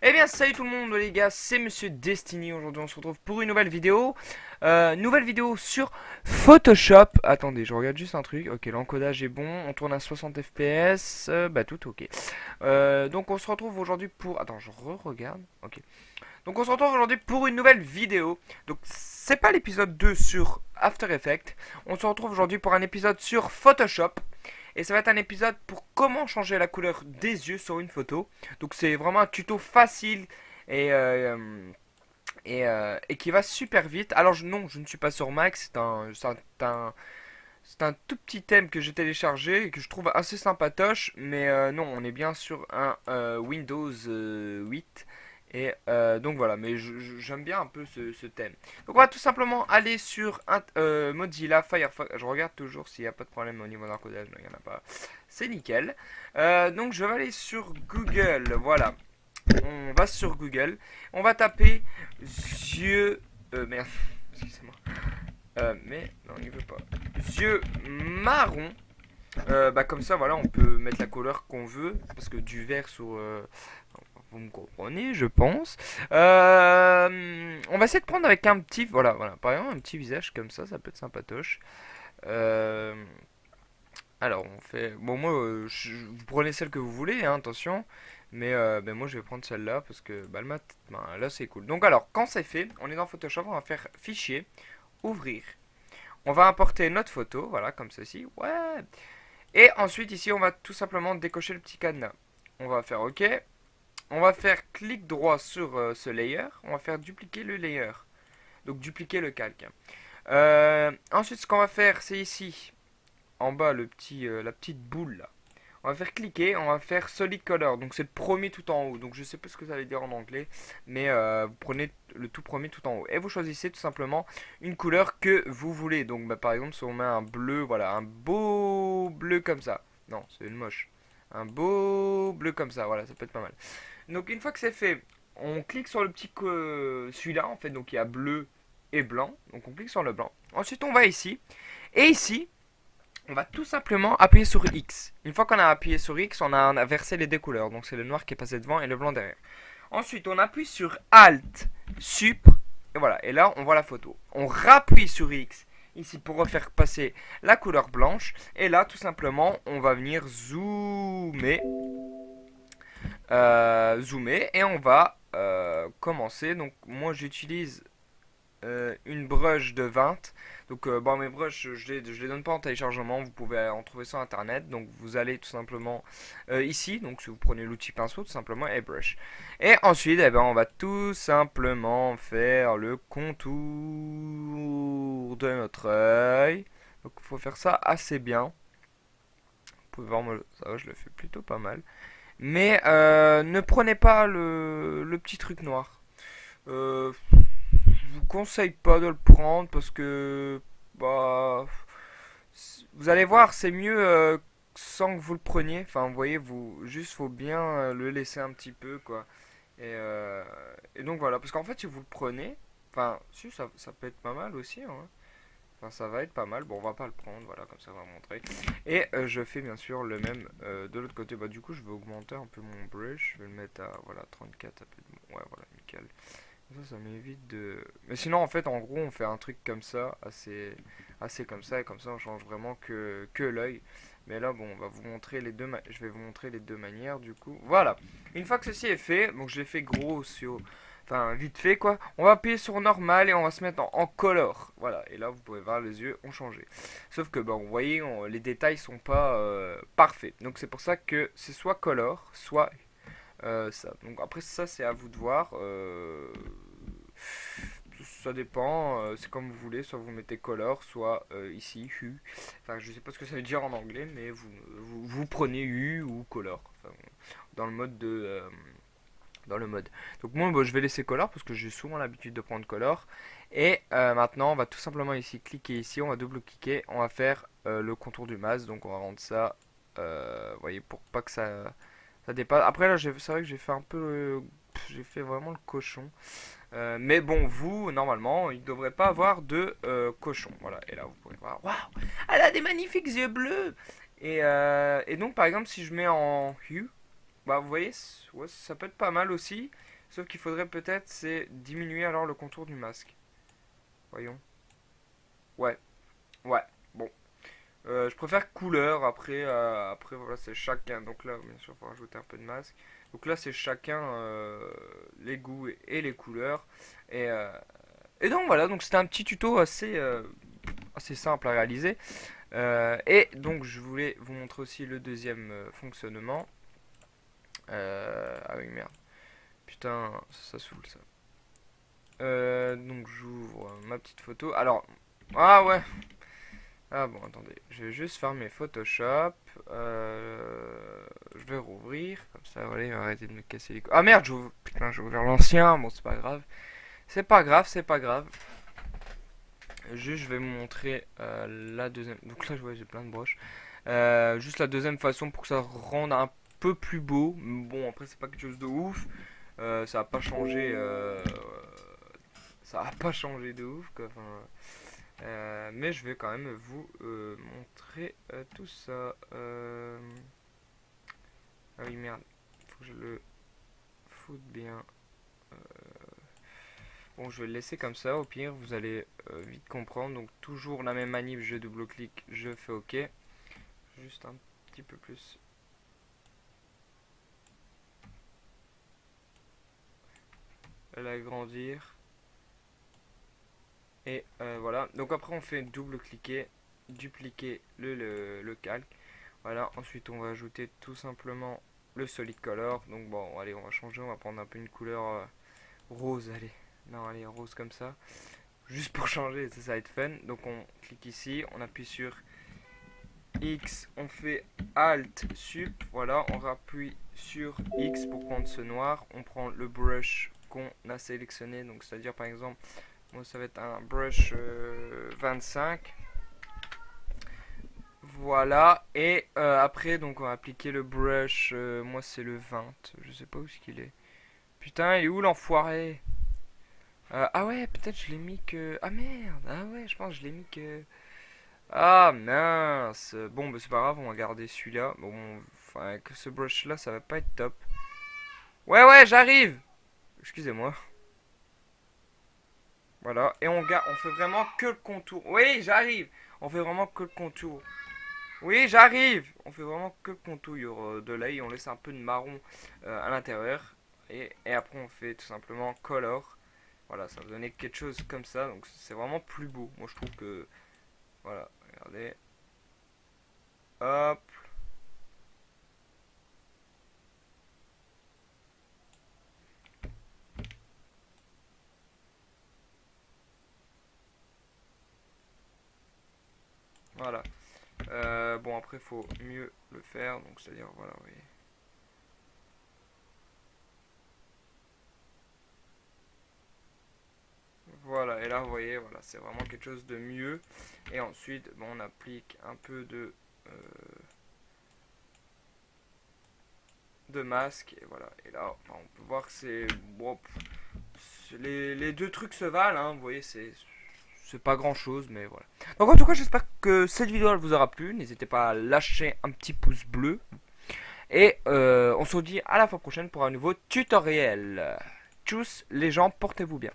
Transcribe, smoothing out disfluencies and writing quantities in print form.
Eh bien salut tout le monde les gars, c'est Monsieur Destiny. Aujourd'hui on se retrouve pour une nouvelle vidéo. Nouvelle vidéo sur Photoshop. Attendez, je regarde juste un truc. Ok, l'encodage est bon, on tourne à 60 fps, bah tout ok. Donc on se retrouve aujourd'hui pour... Attends, je re-regarde. Ok. Donc on se retrouve aujourd'hui pour une nouvelle vidéo. Donc c'est pas l'épisode 2 sur After Effects. On se retrouve aujourd'hui pour un épisode sur Photoshop. Et ça va être un épisode pour comment changer la couleur des yeux sur une photo. Donc c'est vraiment un tuto facile et, et qui va super vite. Alors non, je ne suis pas sur Mac, c'est un tout petit thème que j'ai téléchargé et que je trouve assez sympatoche. Mais non, on est bien sur un Windows 8. Et donc voilà, mais j'aime bien un peu ce thème. Donc on va tout simplement aller sur Mozilla Firefox. Je regarde toujours s'il n'y a pas de problème au niveau d'encodage. Non, il n'y en a pas. C'est nickel. Donc je vais aller sur Google. Voilà. On va sur Google. On va taper yeux... merde. Excusez-moi. Mais non, il veut pas. Yeux marron. Bah comme ça, voilà, on peut mettre la couleur qu'on veut. Parce que du vert sur... vous me comprenez, je pense. On va essayer de prendre avec un petit... Voilà, voilà. Par exemple, un petit visage comme ça peut être sympatoche. Euh, alors, on fait... Bon, moi, vous prenez celle que vous voulez, hein, attention. Mais ben, moi, je vais prendre celle-là parce que bah, ben, là, c'est cool. Donc, alors, quand c'est fait, on est dans Photoshop, on va faire Fichier, Ouvrir. On va importer notre photo, voilà, comme ceci. Ouais. Et ensuite, ici, on va tout simplement décocher le petit cadenas. On va faire OK. On va faire clic droit sur ce layer. On va faire dupliquer le layer. Donc, dupliquer le calque. Ensuite, ce qu'on va faire, c'est ici, en bas, la petite boule là. On va faire cliquer, on va faire solid color. Donc c'est le premier tout en haut. Donc je sais pas ce que ça veut dire en anglais, mais vous prenez le tout premier tout en haut et vous choisissez tout simplement une couleur que vous voulez. Donc bah, par exemple si on met un bleu, voilà, un beau bleu comme ça. Non, c'est une moche. Un beau bleu comme ça, voilà, ça peut être pas mal. Donc une fois que c'est fait, on clique sur le petit celui-là en fait. Donc il y a bleu et blanc. Donc on clique sur le blanc. Ensuite on va ici et ici on va tout simplement appuyer sur X. Une fois qu'on a appuyé sur X, on a inversé les deux couleurs. Donc c'est le noir qui est passé devant et le blanc derrière. Ensuite, on appuie sur Alt, Sup, et voilà. Et là, on voit la photo. On rappuie sur X ici pour refaire passer la couleur blanche. Et là, tout simplement, on va venir zoomer. Zoomer et on va commencer. Donc moi, j'utilise une brush de 20. Donc bon, mes brushes, je les donne pas en téléchargement, vous pouvez en trouver sur internet. Donc vous allez tout simplement ici, donc si vous prenez l'outil pinceau tout simplement et brush. Et ensuite eh ben, on va tout simplement faire le contour de notre œil. Donc il faut faire ça assez bien. Vous pouvez voir, moi, ça va, je le fais plutôt pas mal. Mais ne prenez pas le petit truc noir. Je vous conseille pas de le prendre parce que bah vous allez voir, c'est mieux sans que vous le preniez. Enfin, vous voyez, vous juste faut bien le laisser un petit peu quoi. Et donc voilà, parce qu'en fait, si vous le prenez, enfin, si ça peut être pas mal aussi. Hein. Enfin, ça va être pas mal. Bon, on va pas le prendre, voilà, comme ça on va montrer. Et je fais bien sûr le même de l'autre côté. Bah, du coup, je vais augmenter un peu mon brush. Je vais le mettre à voilà 34. Ouais, voilà, nickel. Ça m'évite de... Mais sinon, en fait, en gros, on fait un truc comme ça, assez comme ça, et comme ça, on change vraiment que l'œil. Mais là, bon, on va vous montrer les deux... Je vais vous montrer les deux manières, du coup. Voilà. Une fois que ceci est fait, donc je l'ai fait gros sur... Enfin, vite fait, quoi. On va appuyer sur normal et on va se mettre en color. Voilà. Et là, vous pouvez voir, les yeux ont changé. Sauf que, bah, vous voyez, les détails sont pas parfaits. Donc, c'est pour ça que c'est soit color, soit ça. Donc après ça c'est à vous de voir. Ça dépend, c'est comme vous voulez, soit vous mettez color, soit ici hue. Enfin je sais pas ce que ça veut dire en anglais, mais vous prenez hue ou color. Enfin, dans le mode de dans le mode. Donc moi bon, je vais laisser color parce que j'ai souvent l'habitude de prendre color. Et maintenant on va tout simplement ici cliquer ici, on va double cliquer, on va faire le contour du masque. Donc on va rendre ça, vous voyez, pour pas que ça dépasse. Après là, c'est vrai que j'ai fait un peu, j'ai fait vraiment le cochon. Mais bon, vous, normalement, il ne devrait pas avoir de cochon. Voilà. Et là, vous pouvez voir. Waouh, elle a des magnifiques yeux bleus. Et donc, par exemple, si je mets en hue, bah, vous voyez, ouais, ça peut être pas mal aussi. Sauf qu'il faudrait peut-être c'est diminuer alors le contour du masque. Voyons. Ouais, ouais, bon. Je préfère couleur, après voilà c'est chacun. Donc là bien sûr il faut rajouter un peu de masque. Donc là c'est chacun les goûts et les couleurs. Et, euh, et donc voilà, donc c'était un petit tuto assez simple à réaliser. Et donc je voulais vous montrer aussi le deuxième fonctionnement. Ah oui merde, putain ça saoule ça. Donc j'ouvre ma petite photo. Alors, ah ouais. Ah bon, attendez, je vais juste fermer Photoshop. Je vais rouvrir, comme ça, voilà, il va arrêter de me casser les couilles. Ah merde, putain, j'ai ouvert l'ancien. Bon, c'est pas grave. C'est pas grave, c'est pas grave. Juste, je vais vous montrer la deuxième. Donc là, je vois, j'ai plein de broches. Juste la deuxième façon pour que ça rende un peu plus beau. Bon, après, c'est pas quelque chose de ouf. Ça va pas changer. Ça va pas changer de ouf, quoi. Enfin, mais je vais quand même vous montrer tout ça. Ah oui, merde. Faut que je le foute bien. Euh, Bon, je vais le laisser comme ça. Au pire, vous allez vite comprendre. Donc, toujours la même manip. Je double-clique. Je fais OK. Juste un petit peu plus. L'agrandir. Et voilà. Donc, après, on fait double-cliquer. Dupliquer le calque. Voilà. Ensuite, on va ajouter tout simplement le solid color. Donc, bon, allez, on va changer. On va prendre un peu une couleur rose. Allez. Non, allez, rose comme ça. Juste pour changer, ça va être fun. Donc, on clique ici. On appuie sur X, on fait Alt, Sup, voilà, on rappuie sur X pour prendre ce noir, on prend le brush qu'on a sélectionné, donc c'est-à-dire par exemple, moi ça va être un brush 25, voilà, et après donc on va appliquer le brush, moi c'est le 20, je sais pas où est-ce qu'il est, putain il est où l'enfoiré? Ah ouais, peut-être je l'ai mis que, ah merde, ah ouais, je pense que je l'ai mis que... Ah mince. Bon, bah, c'est pas grave, on va garder celui-là. Bon, enfin, que ce brush-là, ça va pas être top. Ouais, ouais, j'arrive. Excusez-moi. Voilà. Et on fait vraiment que le contour. Oui, j'arrive. On fait vraiment que le contour. Oui, j'arrive. On fait vraiment que le contour de l'œil. On laisse un peu de marron à l'intérieur. Et après, on fait tout simplement color. Voilà, ça va donner quelque chose comme ça. Donc, c'est vraiment plus beau. Moi, je trouve que... Voilà, regardez. Hop. Voilà. Bon, après, il faut mieux le faire. Donc, c'est-à-dire, voilà, oui. Voilà, et là, vous voyez, voilà, c'est vraiment quelque chose de mieux. Et ensuite, bon, on applique un peu de masque. Et voilà, et là, enfin, on peut voir que c'est... Bon, les deux trucs se valent, hein, vous voyez, c'est pas grand chose, mais voilà. Donc en tout cas, j'espère que cette vidéo elle vous aura plu. N'hésitez pas à lâcher un petit pouce bleu. Et on se dit à la fois prochaine pour un nouveau tutoriel. Tchuss les gens, portez-vous bien.